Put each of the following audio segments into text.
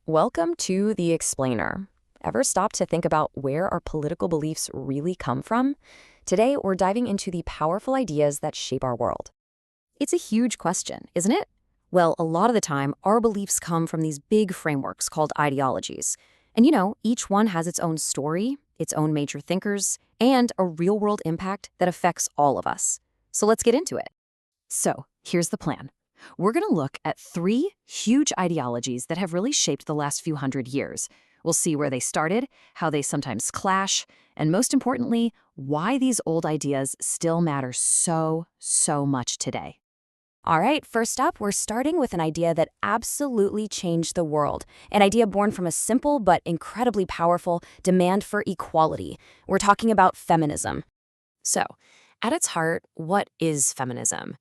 Welcome to The Explainer. Ever stop to think about where our political beliefs really come from? Today, we're diving into the powerful ideas that shape our world. It's a huge question, isn't it? Well, a lot of the time, our beliefs come from these big frameworks called ideologies. And each one has its own story, its own major thinkers, and a real-world impact that affects all of us. So let's get into it. So, here's the plan. We're going to look at 3 huge ideologies that have really shaped the last few hundred years. We'll see where they started, how they sometimes clash, and most importantly, why these old ideas still matter so much today. All right, first up, we're starting with an idea that absolutely changed the world. An idea born from a simple but incredibly powerful demand for equality. We're talking about feminism. So, at its heart, what is feminism?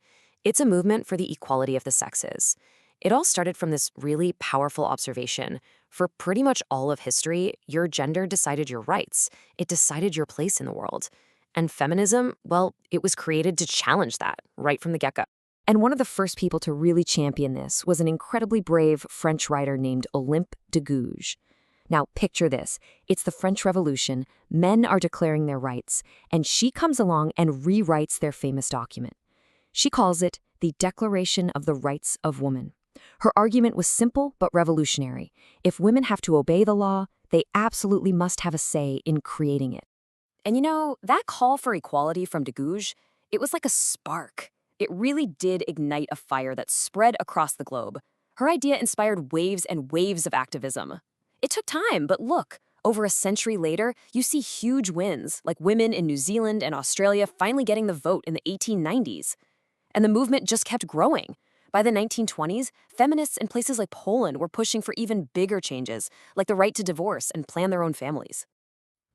It's a movement for the equality of the sexes. It all started from this really powerful observation. For pretty much all of history, your gender decided your rights. It decided your place in the world. And feminism, well, it was created to challenge that right from the get-go. And one of the first people to really champion this was an incredibly brave French writer named Olympe de Gouges. Now, picture this. It's the French Revolution, men are declaring their rights, and she comes along and rewrites their famous document. She calls it the Declaration of the Rights of Woman. Her argument was simple but revolutionary. If women have to obey the law, they absolutely must have a say in creating it. And that call for equality from de Gouges, it was like a spark. It really did ignite a fire that spread across the globe. Her idea inspired waves and waves of activism. It took time, but look, over a century later, you see huge wins, like women in New Zealand and Australia finally getting the vote in the 1890s. And the movement just kept growing. By the 1920s, feminists in places like Poland were pushing for even bigger changes, like the right to divorce and plan their own families.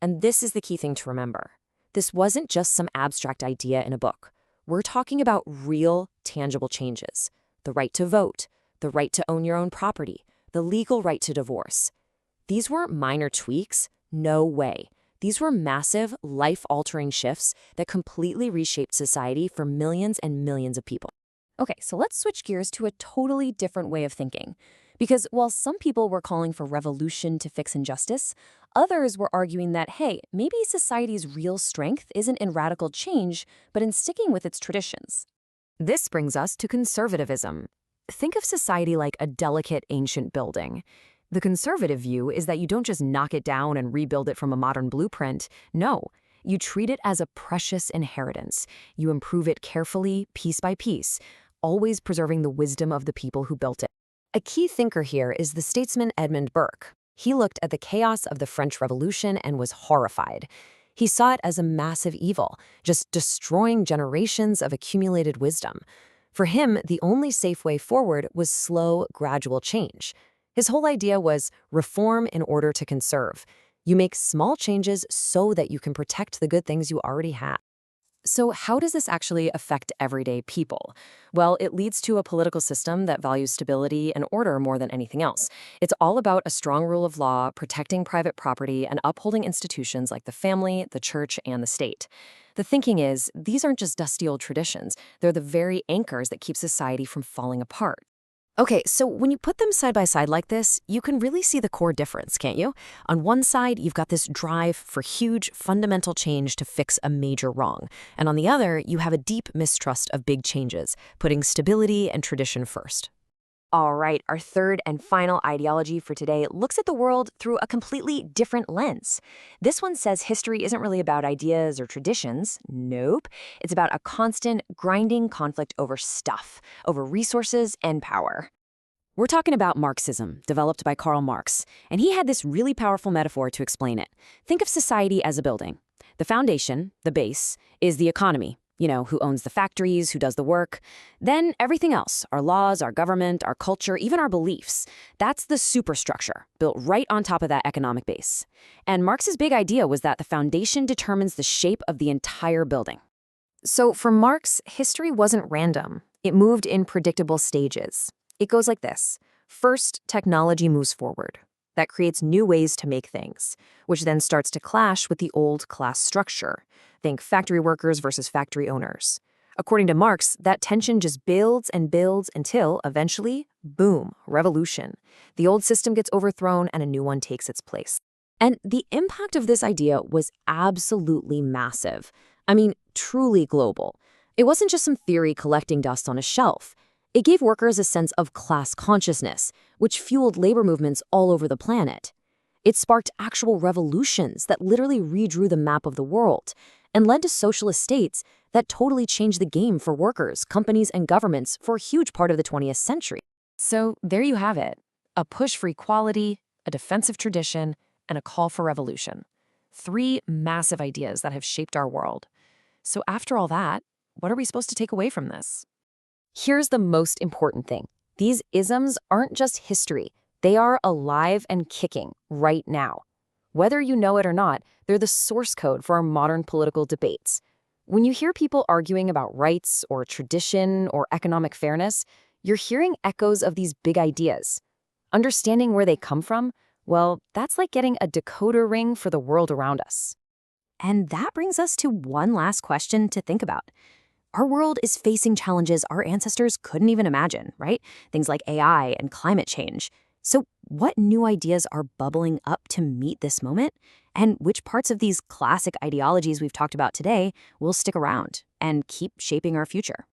And this is the key thing to remember. This wasn't just some abstract idea in a book. We're talking about real, tangible changes. The right to vote, the right to own your own property, the legal right to divorce. These weren't minor tweaks. No way. These were massive, life-altering shifts that completely reshaped society for millions and millions of people. Okay, so let's switch gears to a totally different way of thinking. Because while some people were calling for revolution to fix injustice, others were arguing that, hey, maybe society's real strength isn't in radical change, but in sticking with its traditions. This brings us to conservatism. Think of society like a delicate ancient building. The conservative view is that you don't just knock it down and rebuild it from a modern blueprint. No, you treat it as a precious inheritance. You improve it carefully, piece by piece, always preserving the wisdom of the people who built it. A key thinker here is the statesman Edmund Burke. He looked at the chaos of the French Revolution and was horrified. He saw it as a massive evil, just destroying generations of accumulated wisdom. For him, the only safe way forward was slow, gradual change. His whole idea was reform in order to conserve. You make small changes so that you can protect the good things you already have. So how does this actually affect everyday people? Well, it leads to a political system that values stability and order more than anything else. It's all about a strong rule of law, protecting private property, and upholding institutions like the family, the church, and the state. The thinking is, these aren't just dusty old traditions. They're the very anchors that keep society from falling apart. Okay, so when you put them side by side like this, you can really see the core difference, can't you? On one side, you've got this drive for huge, fundamental change to fix a major wrong. And on the other, you have a deep mistrust of big changes, putting stability and tradition first. All right, our third and final ideology for today looks at the world through a completely different lens. This one says history isn't really about ideas or traditions. Nope. It's about a constant, grinding conflict over stuff, over resources and power. We're talking about Marxism, developed by Karl Marx, and he had this really powerful metaphor to explain it. Think of society as a building. The foundation, the base, is the economy. Who owns the factories, who does the work. Then everything else, our laws, our government, our culture, even our beliefs, that's the superstructure built right on top of that economic base. And Marx's big idea was that the foundation determines the shape of the entire building. So for Marx, history wasn't random. It moved in predictable stages. It goes like this. First, technology moves forward. That creates new ways to make things, which then starts to clash with the old class structure. Think factory workers versus factory owners. According to Marx, that tension just builds and builds until, eventually, boom, revolution. The old system gets overthrown and a new one takes its place. And the impact of this idea was absolutely massive. I mean, truly global. It wasn't just some theory collecting dust on a shelf. It gave workers a sense of class consciousness, which fueled labor movements all over the planet. It sparked actual revolutions that literally redrew the map of the world and led to socialist states that totally changed the game for workers, companies, and governments for a huge part of the 20th century. So there you have it, a push for equality, a defensive tradition, and a call for revolution. 3 massive ideas that have shaped our world. So after all that, what are we supposed to take away from this? Here's the most important thing. These isms aren't just history. They are alive and kicking right now. Whether you know it or not, they're the source code for our modern political debates. When you hear people arguing about rights or tradition or economic fairness, you're hearing echoes of these big ideas. Understanding where they come from, well, that's like getting a decoder ring for the world around us. And that brings us to one last question to think about. Our world is facing challenges our ancestors couldn't even imagine, right? Things like AI and climate change. So what new ideas are bubbling up to meet this moment? And which parts of these classic ideologies we've talked about today will stick around and keep shaping our future?